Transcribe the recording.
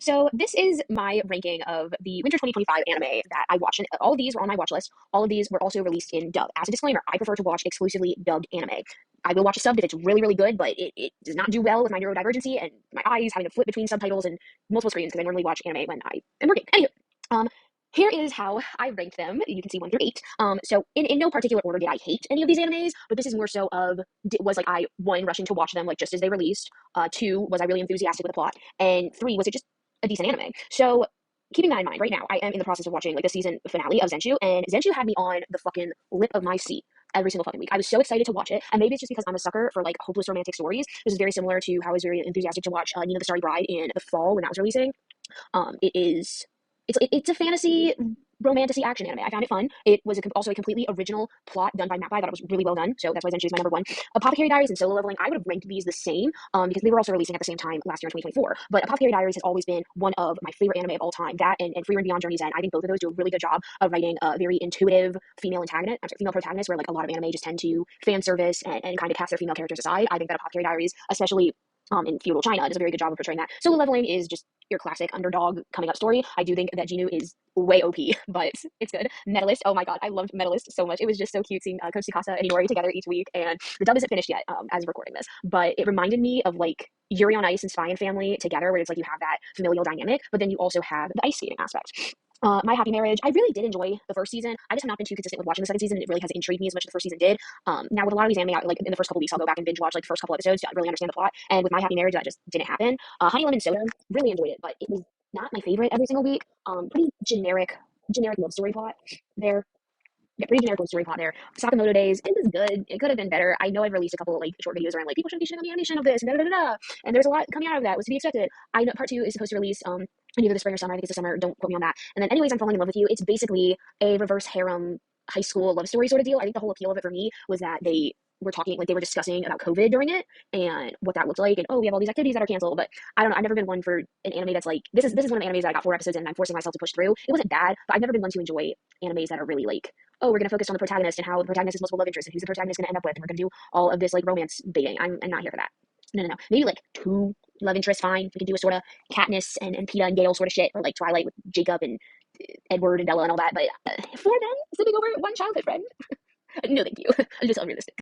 So this is my ranking of the winter 2025 anime that I watched. And all of these were on my watch list. All of these were also released in dub. As a disclaimer, I prefer to watch exclusively dubbed anime. I will watch a sub if it's really, really good, but it does not do well with my neurodivergency and my eyes having to flip between subtitles and multiple screens because I normally watch anime when I am working. Anywho, um, here is how I ranked them. You can see 1 through 8. So in no particular order did I hate any of these animes, but this is more so of was like I one rushing to watch them like just as they released. Two, was I really enthusiastic with the plot, and three, was it just a decent anime? So keeping that in mind, right now I am in the process of watching like the season finale of Zenshu, and Zenshu had me on the fucking lip of my seat every single fucking week. I was so excited to watch it, and maybe it's just because I'm a sucker for like hopeless romantic stories. This is very similar to how I was very enthusiastic to watch Nina the Starry Bride in the fall when that was releasing. It is it's a fantasy romantasy action anime. I found it fun. It was also a completely original plot done by Mappai. I thought it was really well done, so that's why Zenshu is my number one. Apothecary Diaries and Solo Leveling, I would have ranked these the same because they were also releasing at the same time last year in 2024. But Apothecary Diaries has always been one of my favorite anime of all time. That and Free Run Beyond Journey's End. I think both of those do a really good job of writing a very intuitive female protagonist, where like a lot of anime just tend to fan service and kind of cast their female characters aside. I think that Apothecary Diaries, especially in feudal China, does a very good job of portraying that. Solo Leveling is just your classic underdog coming up story. I do think that Ginu is way OP, but it's good. Medalist, oh my god, I loved Medalist so much. It was just so cute seeing Coach Tsukasa and Inori together each week, and the dub isn't finished yet as of recording this, but it reminded me of like Yuri on Ice and Spy and Family together, where it's like you have that familial dynamic, but then you also have the ice skating aspect. My Happy Marriage, I really did enjoy the first season. I just have not been too consistent with watching the second season. It really hasn't intrigued me as much as the first season did. Now with a lot of these anime, like in the first couple weeks, I'll go back and binge watch like the first couple episodes to really understand the plot. And with My Happy Marriage, that just didn't happen. Honey Lemon Soda, really enjoyed it, but it was not my favorite every single week. Pretty generic love story plot there. Yeah, pretty generic love story plot there. Sakamoto Days, it was good. It could have been better. I know I've released a couple of like short videos around like people shouldn't be shitting on the animation of this and da da da da. And there's a lot coming out of that. Was to be expected. I know part 2 is supposed to release in either the spring or summer. I think it's the summer. Don't quote me on that. And then, anyways, I'm falling in love with you. It's basically a reverse harem high school love story sort of deal. I think the whole appeal of it for me was that they were talking like they were discussing about COVID during it and what that looked like, and oh, we have all these activities that are canceled. But I don't know. I've never been one for an anime that's like this is one of the animes that I got 4 episodes in and I'm forcing myself to push through. It wasn't bad, but I've never been one to enjoy animes that are really like, oh, we're going to focus on the protagonist and how the protagonist is multiple love interests and who's the protagonist going to end up with, and we're going to do all of this like romance baiting. I'm not here for that. No. Maybe like 2 love interests, fine. We can do a sort of Katniss and Peta and Gale sort of shit, or like Twilight with Jacob and Edward and Bella and all that. But 4 men sitting over one childhood friend. No, thank you. I'm just unrealistic.